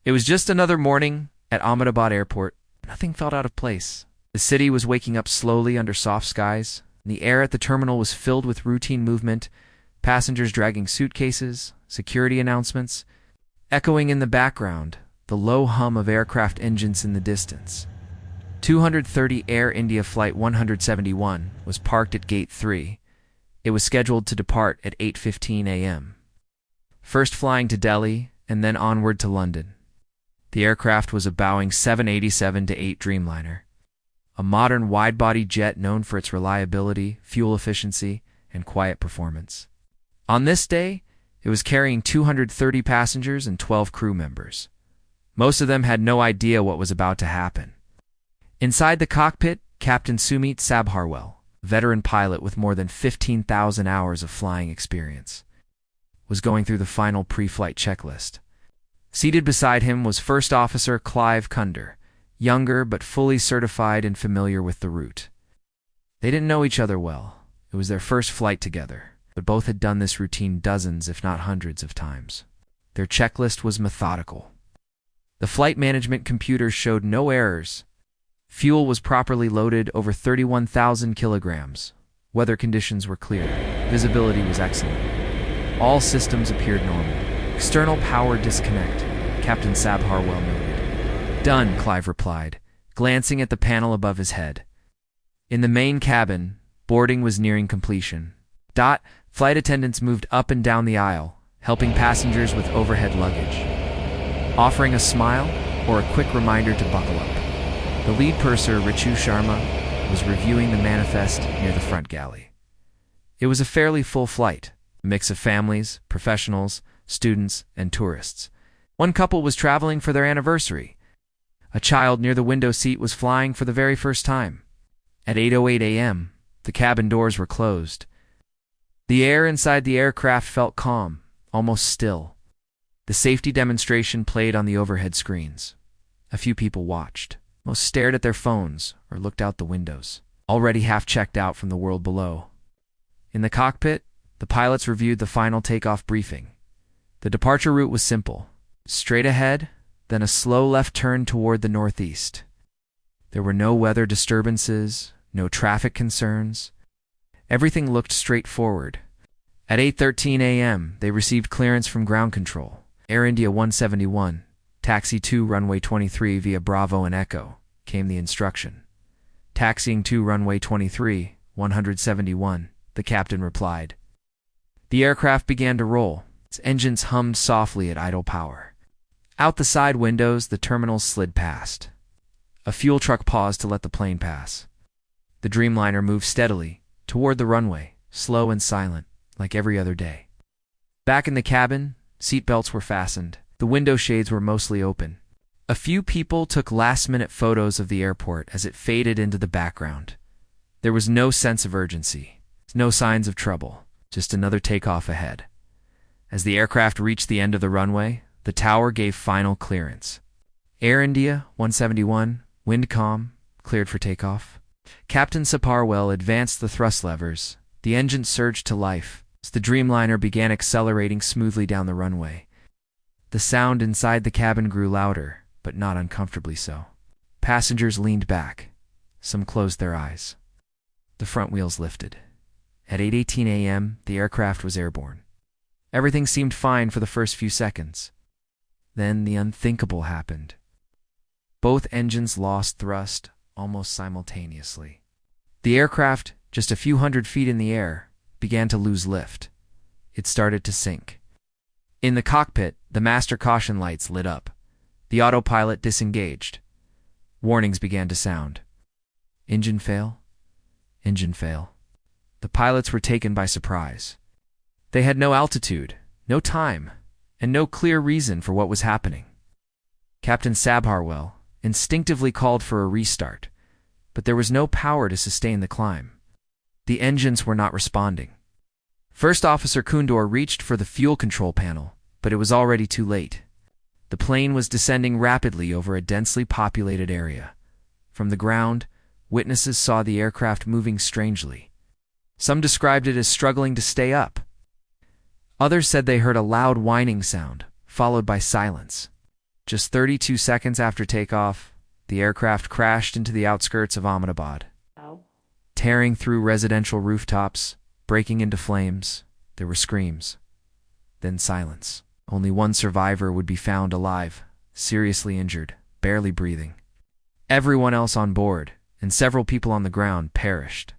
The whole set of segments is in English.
It was just another morning at Ahmedabad Airport. Nothing felt out of place. The city was waking up slowly under soft skies, and the air at the terminal was filled with routine movement, passengers dragging suitcases, security announcements. Echoing in the background, the low hum of aircraft engines in the distance. 230 Air India Flight 171 was parked at Gate 3. It was scheduled to depart at 8:15 a.m. First flying to Delhi and then onward to London. The aircraft was a Boeing 787-8 Dreamliner, a modern wide-body jet known for its reliability, fuel efficiency, and quiet performance. On this day, it was carrying 230 passengers and 12 crew members. Most of them had no idea what was about to happen. Inside the cockpit, Captain Sumit Sabharwal, veteran pilot with more than 15,000 hours of flying experience, was going through the final pre-flight checklist. Seated beside him was First Officer Clive Kunder, younger but fully certified and familiar with the route. They didn't know each other well. It was their first flight together, but both had done this routine dozens, if not hundreds of times. Their checklist was methodical. The flight management computer showed no errors. Fuel was properly loaded, over 31,000 kilograms. Weather conditions were clear. Visibility was excellent. All systems appeared normal. External power disconnect, Captain Sabharwal noted. Done, Clive replied, glancing at the panel above his head. In the main cabin, boarding was nearing completion. Flight attendants moved up and down the aisle, helping passengers with overhead luggage, offering a smile or a quick reminder to buckle up. The lead purser, Richu Sharma, was reviewing the manifest near the front galley. It was a fairly full flight, a mix of families, professionals, students, and tourists. One couple was traveling for their anniversary. A child near the window seat was flying for the very first time. At 8:08 a.m., the cabin doors were closed. The air inside the aircraft felt calm, almost still. The safety demonstration played on the overhead screens. A few people watched. Most stared at their phones or looked out the windows, already half checked out from the world below. In the cockpit, the pilots reviewed the final takeoff briefing. The departure route was simple. Straight ahead, then a slow left turn toward the northeast. There were no weather disturbances, no traffic concerns. Everything looked straightforward. At 8:13 a.m., they received clearance from ground control. Air India 171, taxi to runway 23 via Bravo and Echo, came the instruction. Taxiing to runway 23, 171, the captain replied. The aircraft began to roll. Its engines hummed softly at idle power. Out the side windows, the terminals slid past. A fuel truck paused to let the plane pass. The Dreamliner moved steadily toward the runway, slow and silent, like every other day. Back in the cabin, seatbelts were fastened. The window shades were mostly open. A few people took last-minute photos of the airport as it faded into the background. There was no sense of urgency, no signs of trouble, just another takeoff ahead. As the aircraft reached the end of the runway, the tower gave final clearance. Air India 171, wind calm, cleared for takeoff. Captain Sabharwal advanced the thrust levers. The engine surged to life as the Dreamliner began accelerating smoothly down the runway. The sound inside the cabin grew louder, but not uncomfortably so. Passengers leaned back. Some closed their eyes. The front wheels lifted. At 8:18 a.m., the aircraft was airborne. Everything seemed fine for the first few seconds. Then the unthinkable happened. Both engines lost thrust almost simultaneously. The aircraft, just a few hundred feet in the air, began to lose lift. It started to sink. In the cockpit, the master caution lights lit up. The autopilot disengaged. Warnings began to sound. Engine fail. Engine fail. The pilots were taken by surprise. They had no altitude, no time, and no clear reason for what was happening. Captain Sabharwal instinctively called for a restart, but there was no power to sustain the climb. The engines were not responding. First Officer Kundor reached for the fuel control panel, but it was already too late. The plane was descending rapidly over a densely populated area. From the ground, witnesses saw the aircraft moving strangely. Some described it as struggling to stay up. Others said they heard a loud whining sound, followed by silence. Just 32 seconds after takeoff, the aircraft crashed into the outskirts of Ahmedabad. Tearing through residential rooftops, breaking into flames, there were screams. Then silence. Only one survivor would be found alive, seriously injured, barely breathing. Everyone else on board, and several people on the ground, perished.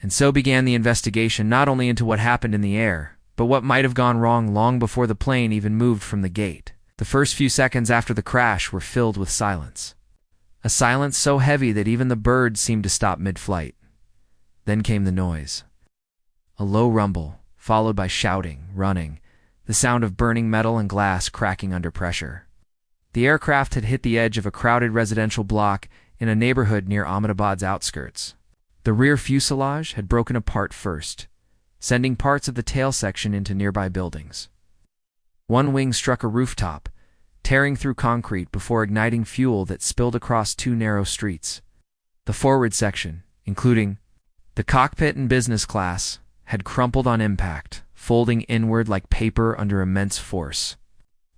And so began the investigation not only into what happened in the air, but what might have gone wrong long before the plane even moved from the gate. The first few seconds after the crash were filled with silence. A silence so heavy that even the birds seemed to stop mid-flight. Then came the noise. A low rumble, followed by shouting, running, the sound of burning metal and glass cracking under pressure. The aircraft had hit the edge of a crowded residential block in a neighborhood near Ahmedabad's outskirts. The rear fuselage had broken apart first, sending parts of the tail section into nearby buildings. One wing struck a rooftop, tearing through concrete before igniting fuel that spilled across two narrow streets. The forward section, including the cockpit and business class, had crumpled on impact, folding inward like paper under immense force.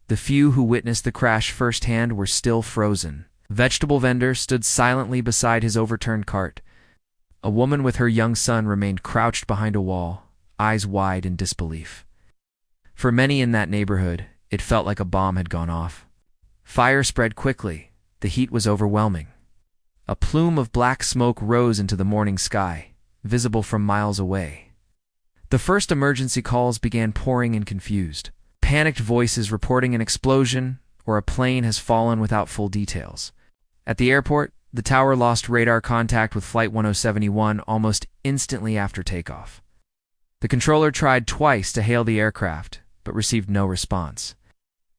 The few who witnessed the crash firsthand were still frozen. A vegetable vendor stood silently beside his overturned cart. A woman with her young son remained crouched behind a wall, eyes wide in disbelief. For many in that neighborhood, it felt like a bomb had gone off. Fire spread quickly. The heat was overwhelming. A plume of black smoke rose into the morning sky, visible from miles away. The first emergency calls began pouring in confused. Panicked voices reporting an explosion or a plane has fallen without full details. At the airport, the tower lost radar contact with Flight 1071 almost instantly after takeoff. The controller tried twice to hail the aircraft, but received no response.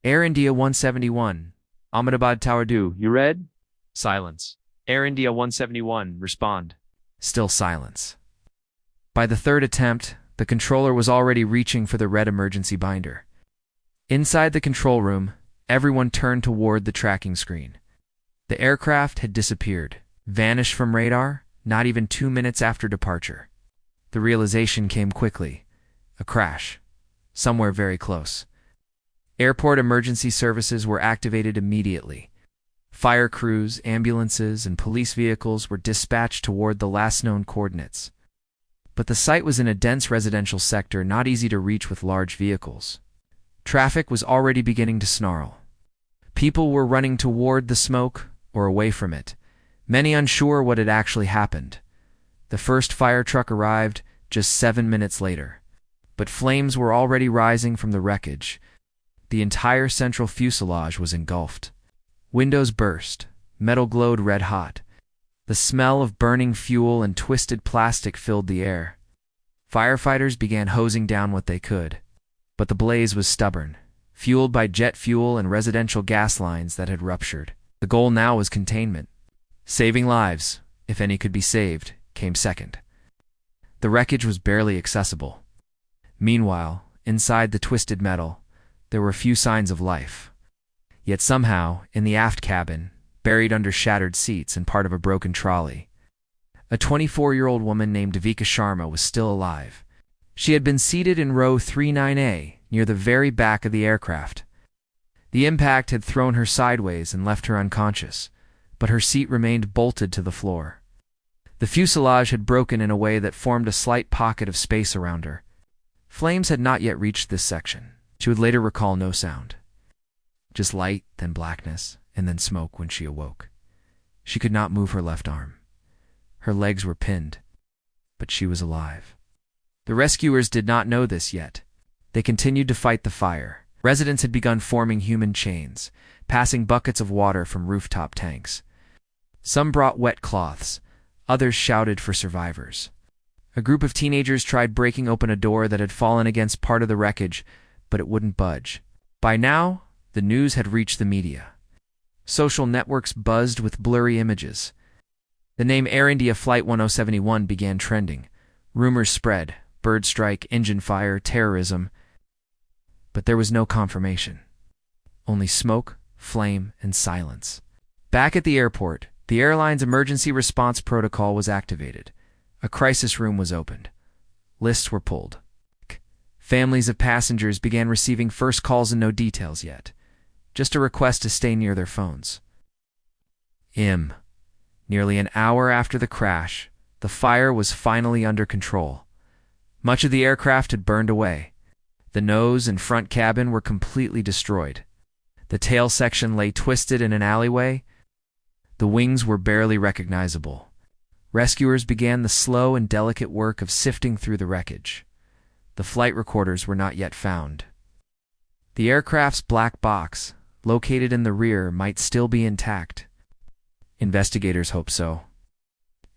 Air India 171, Ahmedabad Tower 2, you read? Silence. Air India 171, respond. Still silence. By the third attempt, the controller was already reaching for the red emergency binder. Inside the control room, everyone turned toward the tracking screen. The aircraft had disappeared, vanished from radar, not even 2 minutes after departure. The realization came quickly. A crash. Somewhere very close. Airport emergency services were activated immediately. Fire crews, ambulances, and police vehicles were dispatched toward the last known coordinates. But the site was in a dense residential sector not easy to reach with large vehicles. Traffic was already beginning to snarl. People were running toward the smoke or away from it, many unsure what had actually happened. The first fire truck arrived just 7 minutes later, but flames were already rising from the wreckage. The entire central fuselage was engulfed. Windows burst, metal glowed red hot. The smell of burning fuel and twisted plastic filled the air. Firefighters began hosing down what they could. But the blaze was stubborn, fueled by jet fuel and residential gas lines that had ruptured. The goal now was containment. Saving lives, if any could be saved, came second. The wreckage was barely accessible. Meanwhile, inside the twisted metal, there were few signs of life. Yet somehow, in the aft cabin, buried under shattered seats and part of a broken trolley, a 24-year-old woman named Devika Sharma was still alive. She had been seated in row 39A, near the very back of the aircraft. The impact had thrown her sideways and left her unconscious, but her seat remained bolted to the floor. The fuselage had broken in a way that formed a slight pocket of space around her. Flames had not yet reached this section. She would later recall no sound. Just light, then blackness, and then smoke when she awoke. She could not move her left arm. Her legs were pinned, but she was alive. The rescuers did not know this yet. They continued to fight the fire. Residents had begun forming human chains, passing buckets of water from rooftop tanks. Some brought wet cloths. Others shouted for survivors. A group of teenagers tried breaking open a door that had fallen against part of the wreckage, but it wouldn't budge. By now, the news had reached the media. Social networks buzzed with blurry images. The name Air India Flight 1071 began trending. Rumors spread. Bird strike, engine fire, terrorism. But there was no confirmation. Only smoke, flame, and silence. Back at the airport, the airline's emergency response protocol was activated. A crisis room was opened. Lists were pulled. Families of passengers began receiving first calls and no details yet. just a request to stay near their phones. Nearly an hour after the crash, the fire was finally under control. Much of the aircraft had burned away. The nose and front cabin were completely destroyed. The tail section lay twisted in an alleyway. The wings were barely recognizable. Rescuers began the slow and delicate work of sifting through the wreckage. The flight recorders were not yet found. The aircraft's black box, located in the rear, might still be intact. Investigators hope so.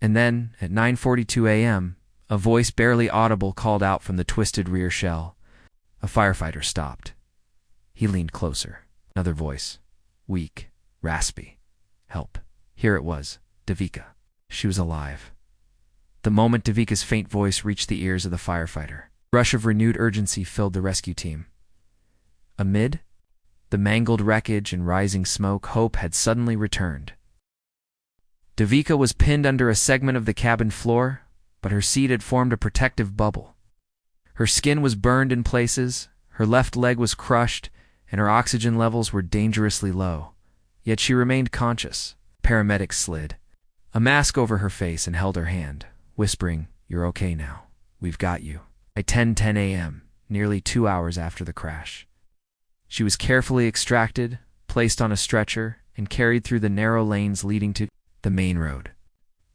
And then, at 9:42 a.m., a voice barely audible called out from the twisted rear shell. A firefighter stopped. He leaned closer. Another voice. Weak, raspy. Help. Here it was. Devika. She was alive. The moment Devika's faint voice reached the ears of the firefighter, a rush of renewed urgency filled the rescue team. Amid the mangled wreckage and rising smoke, hope had suddenly returned. Devika was pinned under a segment of the cabin floor, but her seat had formed a protective bubble. Her skin was burned in places, her left leg was crushed, and her oxygen levels were dangerously low. Yet she remained conscious. Paramedics slid a mask over her face and held her hand, whispering, "You're okay now. We've got you." At 10:10 a.m., nearly 2 hours after the crash, she was carefully extracted, placed on a stretcher, and carried through the narrow lanes leading to the main road.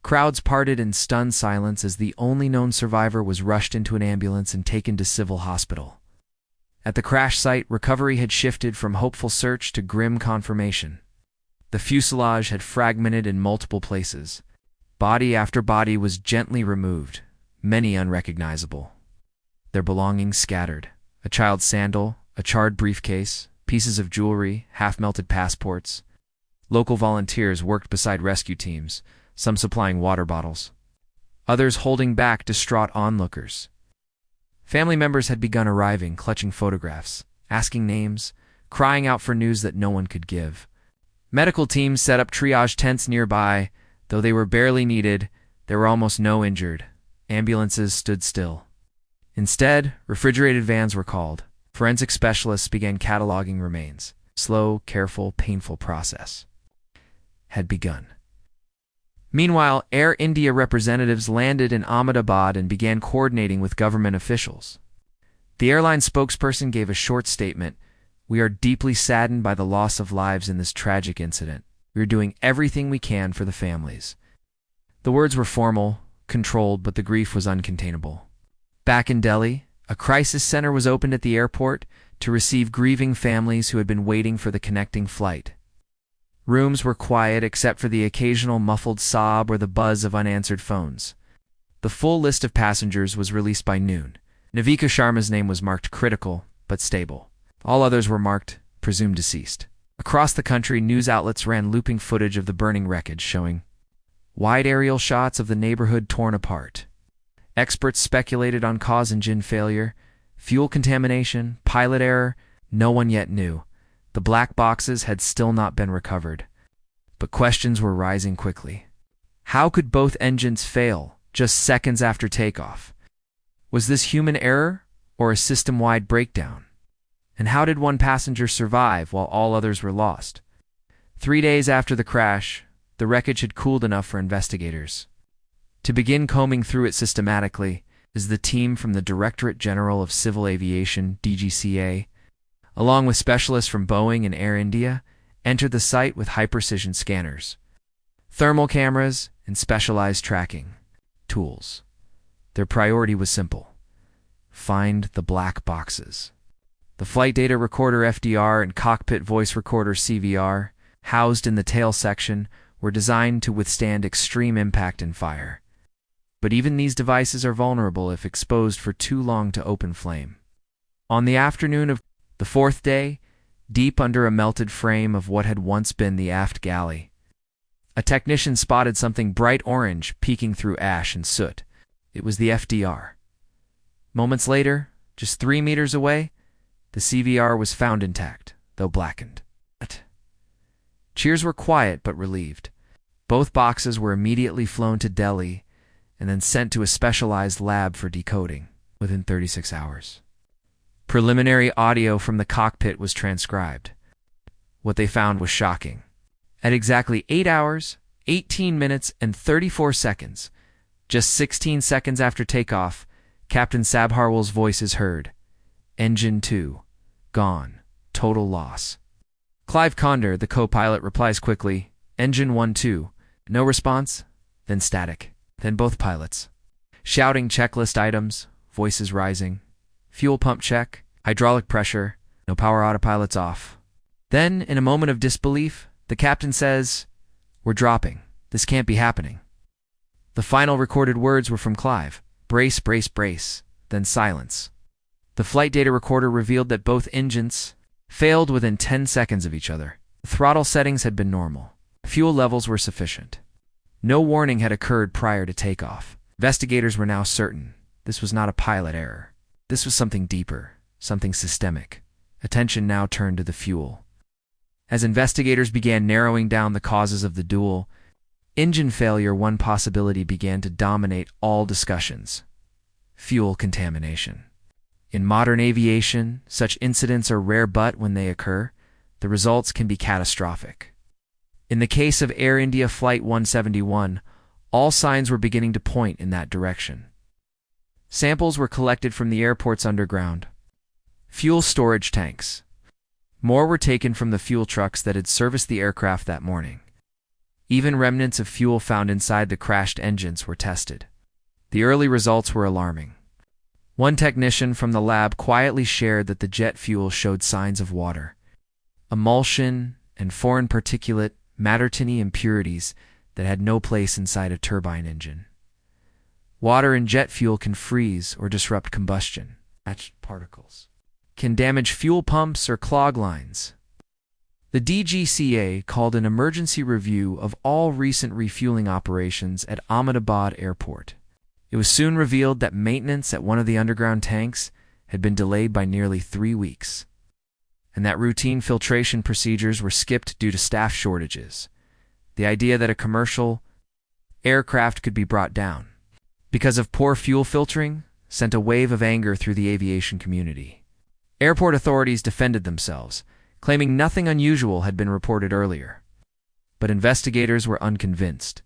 Crowds parted in stunned silence as the only known survivor was rushed into an ambulance and taken to civil hospital. At the crash site, recovery had shifted from hopeful search to grim confirmation. The fuselage had fragmented in multiple places. Body after body was gently removed, many unrecognizable. Their belongings scattered. A child's sandal, a charred briefcase, pieces of jewelry, half-melted passports. Local volunteers worked beside rescue teams, some supplying water bottles, others holding back distraught onlookers. Family members had begun arriving, clutching photographs, asking names, crying out for news that no one could give. Medical teams set up triage tents nearby. Though they were barely needed, there were almost no injured. Ambulances stood still. Instead, refrigerated vans were called. Forensic specialists began cataloging remains. Slow, careful, painful process had begun. Meanwhile, Air India representatives landed in Ahmedabad and began coordinating with government officials. The airline spokesperson gave a short statement. "We are deeply saddened by the loss of lives in this tragic incident. We are doing everything we can for the families." The words were formal, controlled, but the grief was uncontainable. Back in Delhi, a crisis center was opened at the airport to receive grieving families who had been waiting for the connecting flight. Rooms were quiet except for the occasional muffled sob or the buzz of unanswered phones. The full list of passengers was released by noon. Navika Sharma's name was marked critical, but stable. All others were marked presumed deceased. Across the country, news outlets ran looping footage of the burning wreckage, showing wide aerial shots of the neighborhood torn apart. Experts speculated on cause: engine failure, fuel contamination, pilot error. No one yet knew. The black boxes had still not been recovered. But questions were rising quickly. How could both engines fail just seconds after takeoff? Was this human error or a system-wide breakdown? And how did one passenger survive while all others were lost? 3 days after the crash, the wreckage had cooled enough for investigators to begin combing through it systematically, as the team from the Directorate General of Civil Aviation, DGCA, along with specialists from Boeing and Air India, entered the site with high-precision scanners, thermal cameras, and specialized tracking tools. Their priority was simple: find the black boxes. The flight data recorder FDR and cockpit voice recorder CVR, housed in the tail section, were designed to withstand extreme impact and fire. But even these devices are vulnerable if exposed for too long to open flame. On the afternoon of the fourth day, deep under a melted frame of what had once been the aft galley, a technician spotted something bright orange peeking through ash and soot. It was the FDR. Moments later, just 3 meters away, the CVR was found intact, though blackened. Cheers were quiet but relieved. Both boxes were immediately flown to Delhi and then sent to a specialized lab for decoding within 36 hours. Preliminary audio from the cockpit was transcribed. what they found was shocking. At exactly 8 hours, 18 minutes, and 34 seconds, just 16 seconds after takeoff, Captain Sabharwal's voice is heard. Engine 2. Gone. Total loss. Clive Conder, the co-pilot, replies quickly, Engine 1-2. No response, then static, then both pilots. Shouting checklist items, voices rising. Fuel pump check, hydraulic pressure, no power autopilot's off. Then, in a moment of disbelief, the captain says, We're dropping. This can't be happening. The final recorded words were from Clive. Brace, brace, brace. Then silence. The flight data recorder revealed that both engines failed within 10 seconds of each other. The throttle settings had been normal. Fuel levels were sufficient. No warning had occurred prior to takeoff. Investigators were now certain this was not a pilot error. This was something deeper, something systemic. Attention now turned to the fuel. As investigators began narrowing down the causes of the duel, engine failure, one possibility, began to dominate all discussions. Fuel contamination. In modern aviation, such incidents are rare, but when they occur, the results can be catastrophic. In the case of Air India Flight 171, all signs were beginning to point in that direction. Samples were collected from the airport's underground fuel storage tanks. More were taken from the fuel trucks that had serviced the aircraft that morning. Even remnants of fuel found inside the crashed engines were tested. The early results were alarming. One technician from the lab quietly shared that the jet fuel showed signs of water, emulsion, and foreign particulate matter-tiny impurities that had no place inside a turbine engine. Water in jet fuel can freeze or disrupt combustion. Attached particles can damage fuel pumps or clog lines. The DGCA called an emergency review of all recent refueling operations at Ahmedabad Airport. It was soon revealed that maintenance at one of the underground tanks had been delayed by nearly 3 weeks, and that routine filtration procedures were skipped due to staff shortages. The idea that a commercial aircraft could be brought down because of poor fuel filtering sent a wave of anger through the aviation community. Airport authorities defended themselves, claiming nothing unusual had been reported earlier. But investigators were unconvinced.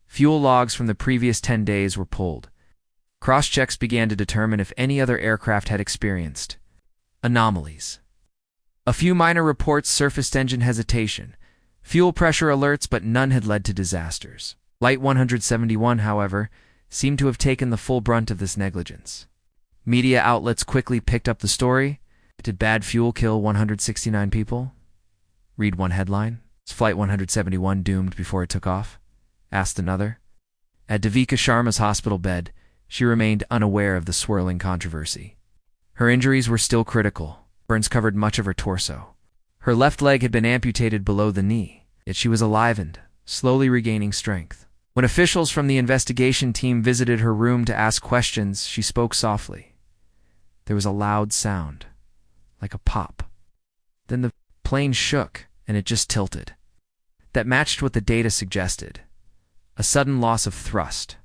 Fuel logs from the previous 10 days were pulled. Cross-checks began to determine if any other aircraft had experienced anomalies. A few minor reports surfaced: engine hesitation, fuel pressure alerts, but none had led to disasters. Flight 171, however, seemed to have taken the full brunt of this negligence. Media outlets quickly picked up the story. Did bad fuel kill 169 people? Read one headline. Was Flight 171 doomed before it took off? Asked another. At Devika Sharma's hospital bed, she remained unaware of the swirling controversy. Her injuries were still critical. Burns covered much of her torso. Her left leg had been amputated below the knee, yet she was alive and slowly regaining strength. When officials from the investigation team visited her room to ask questions, she spoke softly. There was a loud sound, like a pop. Then the plane shook, and it just tilted. That matched what the data suggested. A sudden loss of thrust,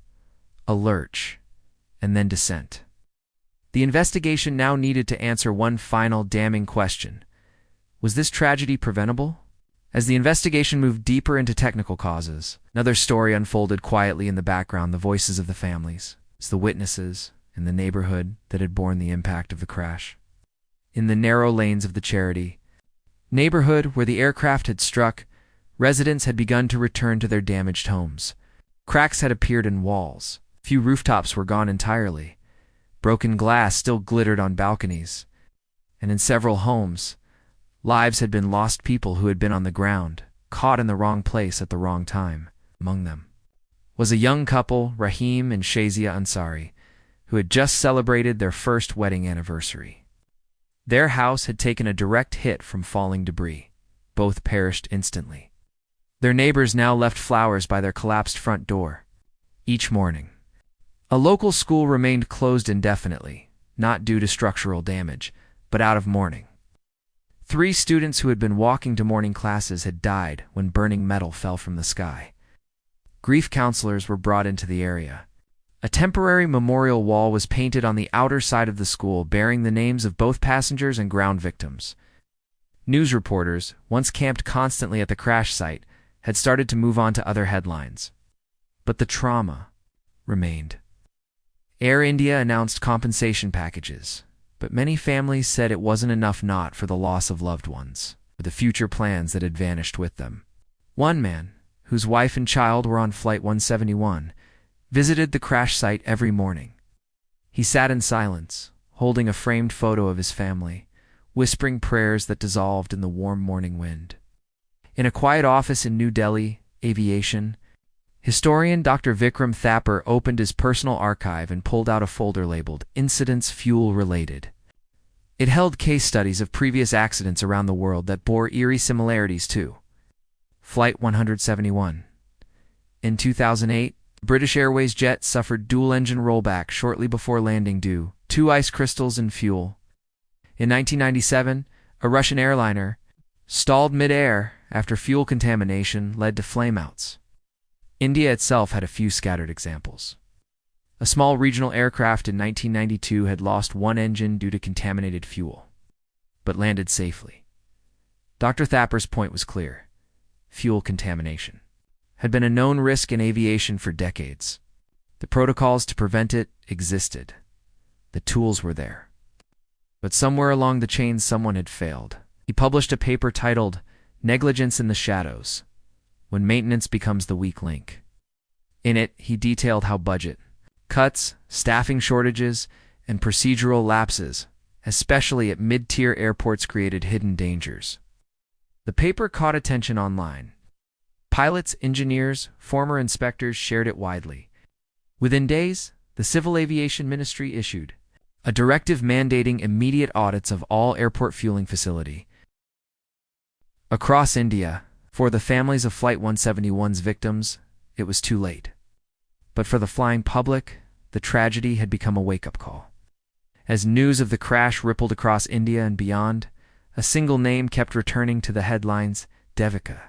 a lurch, and then descent. The investigation now needed to answer one final damning question. Was this tragedy preventable? As the investigation moved deeper into technical causes, another story unfolded quietly in the background: the voices of the families, the witnesses, and the neighborhood that had borne the impact of the crash. In the narrow lanes of the Charity neighborhood where the aircraft had struck, residents had begun to return to their damaged homes. Cracks had appeared in walls. Few rooftops were gone entirely. Broken glass still glittered on balconies. And in several homes, lives had been lost. People who had been on the ground, caught in the wrong place at the wrong time. Among them was a young couple, Rahim and Shazia Ansari, who had just celebrated their first wedding anniversary. Their house had taken a direct hit from falling debris. Both perished instantly. Their neighbors now left flowers by their collapsed front door. Each morning, a local school remained closed indefinitely, not due to structural damage, but out of mourning. 3 students who had been walking to morning classes had died when burning metal fell from the sky. Grief counselors were brought into the area. A temporary memorial wall was painted on the outer side of the school bearing the names of both passengers and ground victims. News reporters, once camped constantly at the crash site, had started to move on to other headlines. But the trauma remained. Air India announced compensation packages, but many families said it wasn't enough not for the loss of loved ones, or the future plans that had vanished with them. One man, whose wife and child were on Flight 171, visited the crash site every morning. He sat in silence, holding a framed photo of his family, whispering prayers that dissolved in the warm morning wind. In a quiet office in New Delhi, Aviation, historian Dr. Vikram Thapar opened his personal archive and pulled out a folder labeled Incidents Fuel-Related. It held case studies of previous accidents around the world that bore eerie similarities to Flight 171. In 2008, British Airways jet suffered dual-engine rollback shortly before landing due to 2 ice crystals in fuel. In 1997, a Russian airliner stalled mid-air after fuel contamination led to flameouts. India itself had a few scattered examples. A small regional aircraft in 1992 had lost one engine due to contaminated fuel, but landed safely. Dr. Thapar's point was clear. Fuel contamination had been a known risk in aviation for decades. The protocols to prevent it existed. The tools were there. But somewhere along the chain someone had failed. He published a paper titled Negligence in the Shadows, When Maintenance Becomes the Weak Link. In it, he detailed how budget cuts, staffing shortages, and procedural lapses, especially at mid-tier airports, created hidden dangers. The paper caught attention online. Pilots, engineers, former inspectors shared it widely. Within days, the Civil Aviation Ministry issued a directive mandating immediate audits of all airport fueling facility. Across India, for the families of Flight 171's victims, it was too late. But for the flying public, the tragedy had become a wake-up call. As news of the crash rippled across India and beyond, a single name kept returning to the headlines: Devika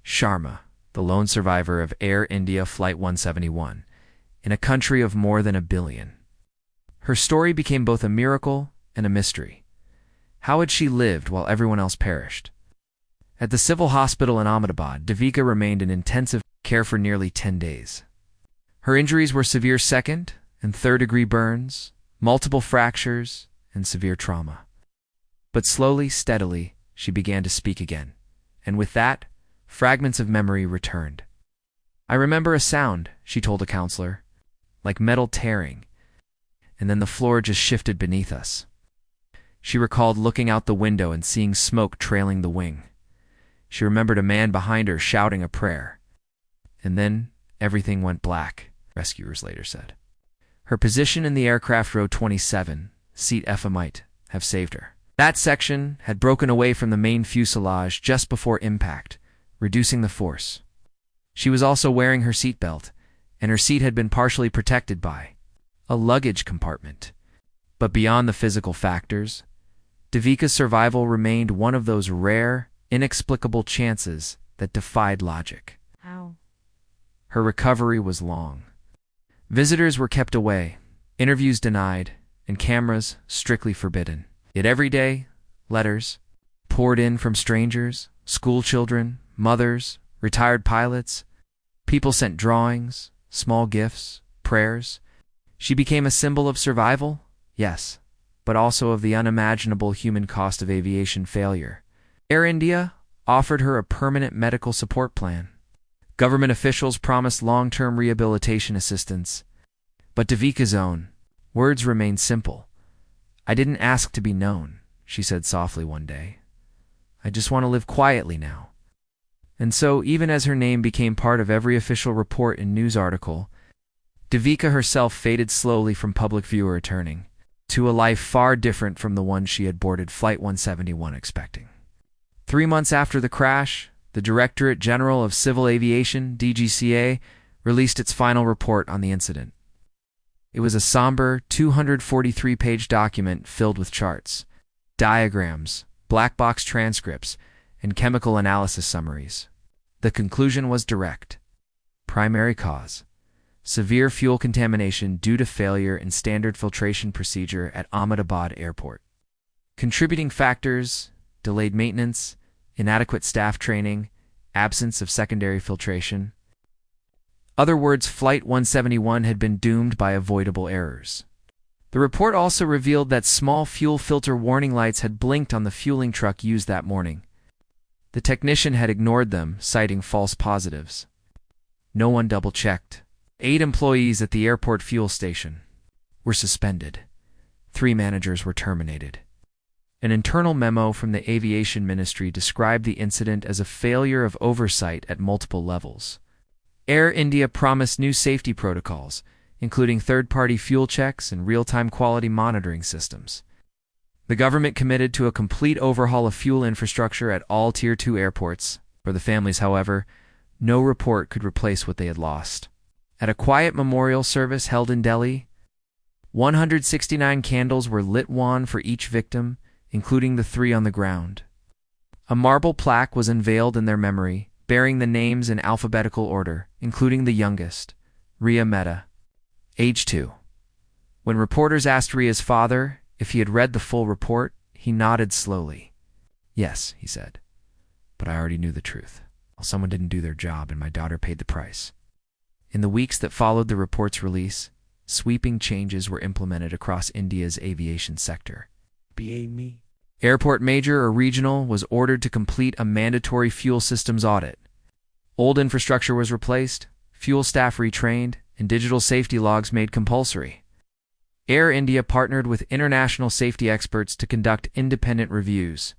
Sharma, the lone survivor of Air India Flight 171, in a country of more than 1 billion. Her story became both a miracle and a mystery. How had she lived while everyone else perished? At the civil hospital in Ahmedabad, Devika remained in intensive care for nearly 10 days. Her injuries were severe second- and third-degree burns, multiple fractures, and severe trauma. But slowly, steadily, she began to speak again, and with that, fragments of memory returned. "I remember a sound," she told a counselor, "like metal tearing, and then the floor just shifted beneath us." She recalled looking out the window and seeing smoke trailing the wing. She remembered a man behind her shouting a prayer. And then everything went black, rescuers later said. Her position in the aircraft row 27, seat F, might have saved her. That section had broken away from the main fuselage just before impact, reducing the force. She was also wearing her seatbelt, and her seat had been partially protected by a luggage compartment. But beyond the physical factors, Devika's survival remained one of those rare, inexplicable chances that defied logic. How? Her recovery was long. Visitors were kept away, interviews denied, and cameras strictly forbidden. Yet every day, letters poured in from strangers, school children, mothers, retired pilots. People sent drawings, small gifts, prayers. She became a symbol of survival, yes, but also of the unimaginable human cost of aviation failure. Air India offered her a permanent medical support plan. Government officials promised long-term rehabilitation assistance. But Devika's own words remained simple. "I didn't ask to be known," she said softly one day. "I just want to live quietly now." And so, even as her name became part of every official report and news article, Devika herself faded slowly from public view, returning to a life far different from the one she had boarded Flight 171 expecting. 3 months after the crash, the Directorate General of Civil Aviation, DGCA, released its final report on the incident. It was a somber 243-page document filled with charts, diagrams, black box transcripts, and chemical analysis summaries. The conclusion was direct. Primary cause: severe fuel contamination due to failure in standard filtration procedure at Ahmedabad Airport. Contributing factors: delayed maintenance, inadequate staff training, absence of secondary filtration. Other words, Flight 171 had been doomed by avoidable errors. The report also revealed that small fuel filter warning lights had blinked on the fueling truck used that morning. The technician had ignored them, citing false positives. No one double-checked. 8 employees at the airport fuel station were suspended. 3 managers were terminated. An internal memo from the Aviation Ministry described the incident as a failure of oversight at multiple levels. Air India promised new safety protocols, including third-party fuel checks and real-time quality monitoring systems. The government committed to a complete overhaul of fuel infrastructure at all Tier 2 airports. For the families, however, no report could replace what they had lost. At a quiet memorial service held in Delhi, 169 candles were lit, one for each victim, including the 3 on the ground. A marble plaque was unveiled in their memory, bearing the names in alphabetical order, including the youngest, Ria Mehta, age 2. When reporters asked Ria's father if he had read the full report, he nodded slowly. "Yes," he said, "but I already knew the truth. Well, someone didn't do their job and my daughter paid the price." In the weeks that followed the report's release, sweeping changes were implemented across India's aviation sector. Airport major or regional was ordered to complete a mandatory fuel systems audit. Old infrastructure was replaced, fuel staff retrained, and digital safety logs made compulsory. Air India partnered with international safety experts to conduct independent reviews.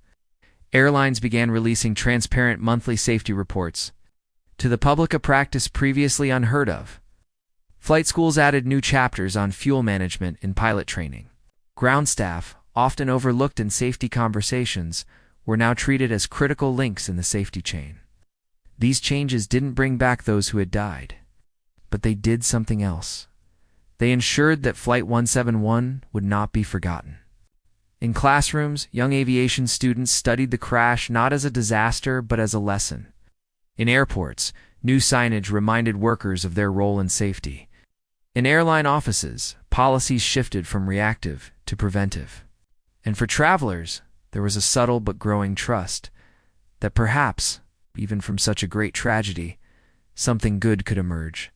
Airlines began releasing transparent monthly safety reports. To the public, a practice previously unheard of. Flight schools added new chapters on fuel management and pilot training. Ground staff, often overlooked in safety conversations, were now treated as critical links in the safety chain. These changes didn't bring back those who had died, but they did something else. They ensured that Flight 171 would not be forgotten. In classrooms, young aviation students studied the crash not as a disaster but as a lesson. In airports, new signage reminded workers of their role in safety. In airline offices, policies shifted from reactive to preventive. And for travelers, there was a subtle but growing trust that perhaps, even from such a great tragedy, something good could emerge.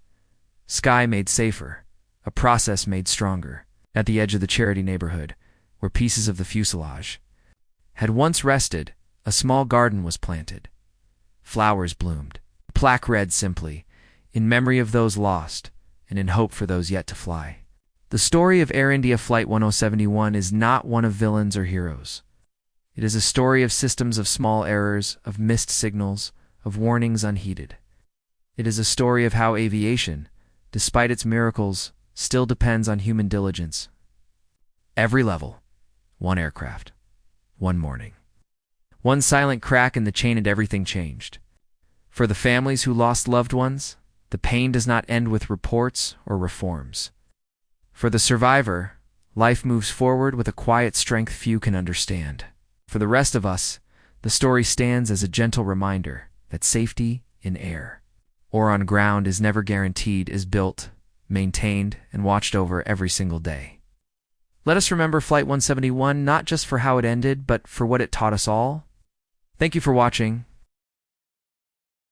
Sky made safer, a process made stronger. At the edge of the charity neighborhood, where pieces of the fuselage had once rested, a small garden was planted. Flowers bloomed. A plaque read simply, "In memory of those lost, and in hope for those yet to fly." The story of Air India Flight 1071 is not one of villains or heroes. It is a story of systems, of small errors, of missed signals, of warnings unheeded. It is a story of how aviation, despite its miracles, still depends on human diligence. Every level, one aircraft, one morning. One silent crack in the chain and everything changed. For the families who lost loved ones, the pain does not end with reports or reforms. For the survivor, life moves forward with a quiet strength few can understand. For the rest of us, the story stands as a gentle reminder that safety in air or on ground is never guaranteed, is built, maintained, and watched over every single day. Let us remember Flight 171 not just for how it ended, but for what it taught us all. Thank you for watching.